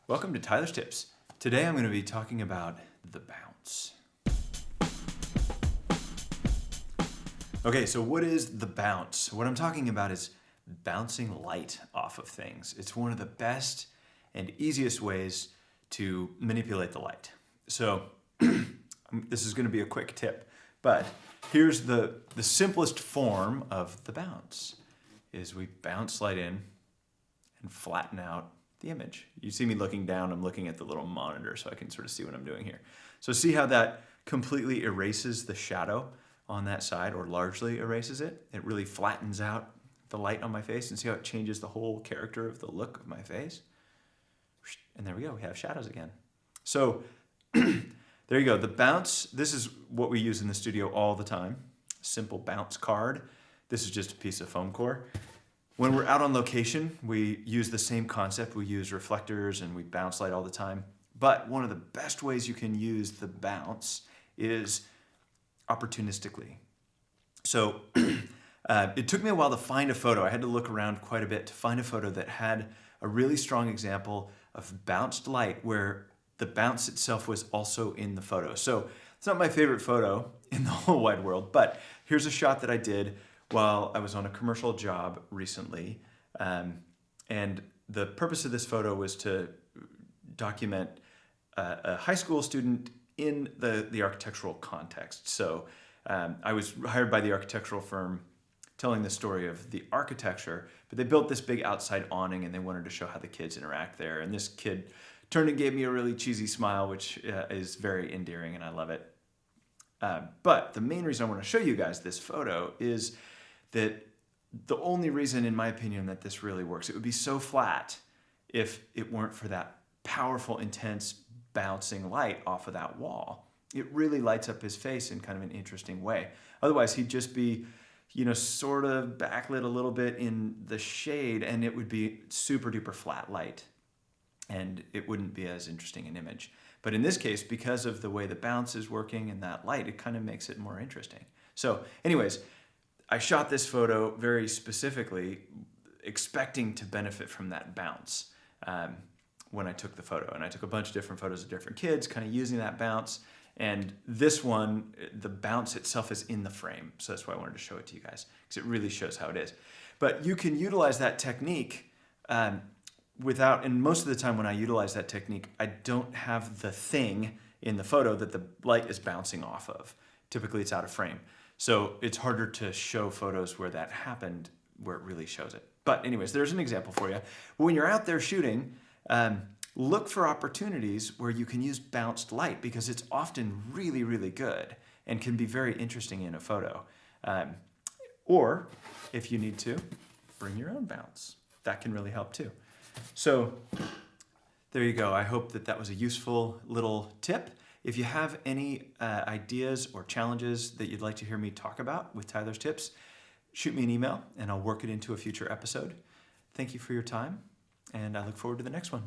Welcome to Tyler's Tips. Today I'm going to be talking about the bounce. Okay, so what is the bounce? What I'm talking about is bouncing light off of things. It's one of the best and easiest ways to manipulate the light. So this is going to be a quick tip, but here's the simplest form of the bounce is we bounce light in and flatten out the image. You see me looking down, I'm looking at the little monitor so I can sort of see what I'm doing here. So see how that completely erases the shadow on that side, or largely erases it? It really flattens out the light on my face, and see how it changes the whole character of the look of my face? And there we go, we have shadows again. So there you go, the bounce, this is what we use in the studio all the time. Simple bounce card. This is just a piece of foam core. When we're out on location, we use the same concept. We use reflectors and we bounce light all the time. But one of the best ways you can use the bounce is opportunistically. So it took me a while to find a photo. I had to look around quite a bit to find a photo that had a really strong example of bounced light where the bounce itself was also in the photo. So it's not my favorite photo in the whole wide world, but here's a shot that I did while I was on a commercial job recently. And the purpose of this photo was to document a high school student in the architectural context. So I was hired by the architectural firm telling the story of the architecture, but they built this big outside awning and they wanted to show how the kids interact there. And this kid turned and gave me a really cheesy smile, which is very endearing and I love it. But the main reason I want to show you guys this photo is that the only reason, in my opinion, that this really works, it would be so flat if it weren't for that powerful, intense, bouncing light off of that wall. It really lights up his face in kind of an interesting way. Otherwise, he'd just be, sort of backlit a little bit in the shade, and it would be super duper flat light, and it wouldn't be as interesting an image. But in this case, because of the way the bounce is working and that light, it kind of makes it more interesting. So anyways, I shot this photo very specifically expecting to benefit from that bounce when I took the photo. And I took a bunch of different photos of different kids kind of using that bounce. And this one, the bounce itself is in the frame. So that's why I wanted to show it to you guys, because it really shows how it is. But you can utilize that technique and most of the time when I utilize that technique, I don't have the thing in the photo that the light is bouncing off of. Typically it's out of frame. So it's harder to show photos where that happened, where it really shows it. But anyways, there's an example for you. When you're out there shooting, look for opportunities where you can use bounced light, because it's often really, really good and can be very interesting in a photo. Or if you need to, bring your own bounce. That can really help too. So there you go. I hope that was a useful little tip. If you have any ideas or challenges that you'd like to hear me talk about with Tyler's Tips, shoot me an email and I'll work it into a future episode. Thank you for your time, and I look forward to the next one.